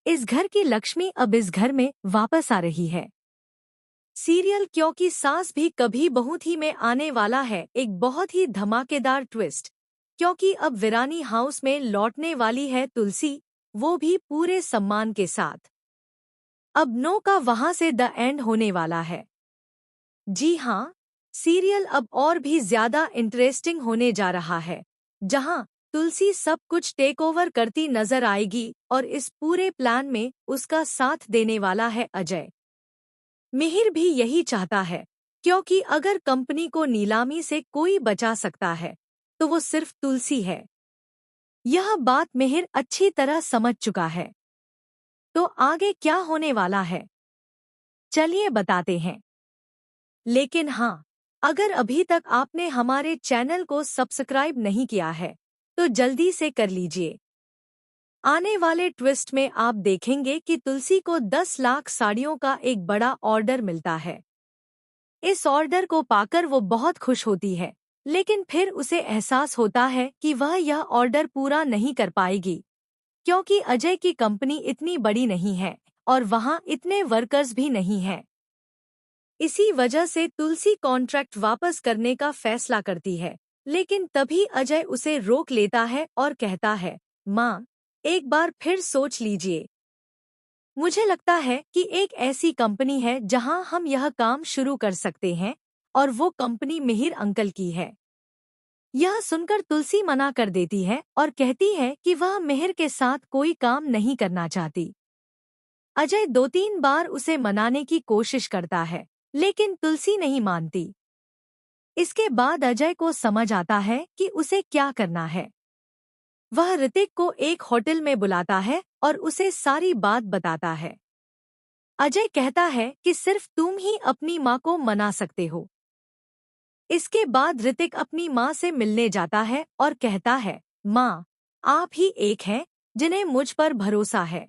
इस घर की लक्ष्मी अब इस घर में वापस आ रही है। सीरियल क्योंकि सास भी कभी बहू थी में आने वाला है एक बहुत ही धमाकेदार ट्विस्ट, क्योंकि अब वीरानी हाउस में लौटने वाली है तुलसी, वो भी पूरे सम्मान के साथ। अब नो का वहां से द एंड होने वाला है। जी हाँ, सीरियल अब और भी ज्यादा इंटरेस्टिंग होने जा रहा है, जहां तुलसी सब कुछ टेक ओवर करती नजर आएगी और इस पूरे प्लान में उसका साथ देने वाला है अजय। मिहिर भी यही चाहता है, क्योंकि अगर कंपनी को नीलामी से कोई बचा सकता है तो वो सिर्फ तुलसी है। यह बात मिहिर अच्छी तरह समझ चुका है। तो आगे क्या होने वाला है, चलिए बताते हैं। लेकिन हाँ, अगर अभी तक आपने हमारे चैनल को सब्सक्राइब नहीं किया है तो जल्दी से कर लीजिए। आने वाले ट्विस्ट में आप देखेंगे कि तुलसी को 10 लाख साड़ियों का एक बड़ा ऑर्डर मिलता है। इस ऑर्डर को पाकर वो बहुत खुश होती है, लेकिन फिर उसे एहसास होता है कि वह यह ऑर्डर पूरा नहीं कर पाएगी, क्योंकि अजय की कंपनी इतनी बड़ी नहीं है और वहाँ इतने वर्कर्स भी नहीं हैं। इसी वजह से तुलसी कॉन्ट्रैक्ट वापस करने का फैसला करती है, लेकिन तभी अजय उसे रोक लेता है और कहता है, माँ, एक बार फिर सोच लीजिए। मुझे लगता है कि एक ऐसी कंपनी है जहां हम यह काम शुरू कर सकते हैं, और वो कंपनी मिहिर अंकल की है। यह सुनकर तुलसी मना कर देती है और कहती है कि वह मिहिर के साथ कोई काम नहीं करना चाहती। अजय 2-3 बार उसे मनाने की कोशिश करता है, लेकिन तुलसी नहीं मानती। इसके बाद अजय को समझ आता है कि उसे क्या करना है। वह ऋतिक को एक होटल में बुलाता है और उसे सारी बात बताता है। अजय कहता है कि सिर्फ तुम ही अपनी माँ को मना सकते हो। इसके बाद ऋतिक अपनी माँ से मिलने जाता है और कहता है, माँ, आप ही एक हैं जिन्हें मुझ पर भरोसा है।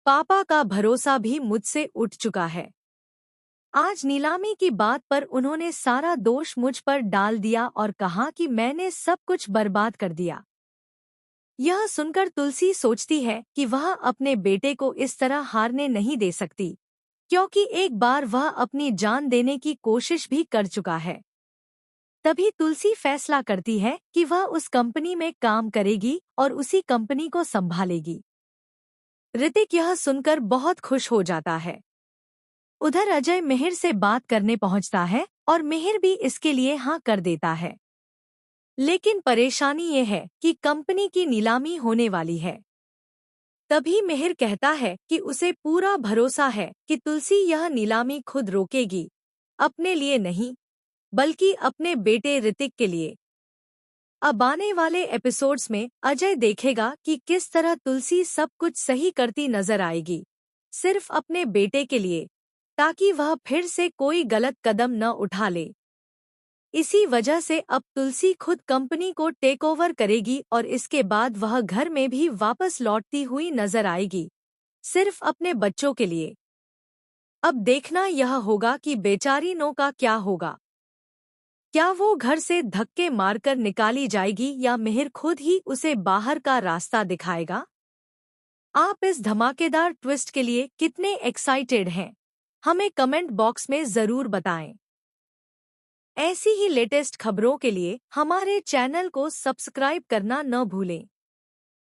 पापा का भरोसा भी मुझसे उठ चुका है। आज नीलामी की बात पर उन्होंने सारा दोष मुझ पर डाल दिया और कहा कि मैंने सब कुछ बर्बाद कर दिया। यह सुनकर तुलसी सोचती है कि वह अपने बेटे को इस तरह हारने नहीं दे सकती, क्योंकि एक बार वह अपनी जान देने की कोशिश भी कर चुका है। तभी तुलसी फैसला करती है कि वह उस कंपनी में काम करेगी और उसी कंपनी को संभालेगी। ऋतिक यह सुनकर बहुत खुश हो जाता है। उधर अजय मिहिर से बात करने पहुंचता है और मिहिर भी इसके लिए हाँ कर देता है। लेकिन परेशानी ये है कि कंपनी की नीलामी होने वाली है। तभी मिहिर कहता है कि उसे पूरा भरोसा है कि तुलसी यह नीलामी खुद रोकेगी, अपने लिए नहीं, बल्कि अपने बेटे ऋतिक के लिए। अब आने वाले एपिसोड्स में अजय देखेगा कि किस तरह तुलसी सब कुछ सही करती नजर आएगी, सिर्फ अपने बेटे के लिए, ताकि वह फिर से कोई गलत कदम न उठा ले। इसी वजह से अब तुलसी खुद कंपनी को टेक ओवर करेगी और इसके बाद वह घर में भी वापस लौटती हुई नजर आएगी, सिर्फ अपने बच्चों के लिए। अब देखना यह होगा कि बेचारी नो का क्या होगा। क्या वो घर से धक्के मारकर निकाली जाएगी या मिहिर खुद ही उसे बाहर का रास्ता दिखाएगा? आप इस धमाकेदार ट्विस्ट के लिए कितने एक्साइटेड हैं? हमें कमेंट बॉक्स में जरूर बताएं। ऐसी ही लेटेस्ट खबरों के लिए हमारे चैनल को सब्सक्राइब करना न भूलें।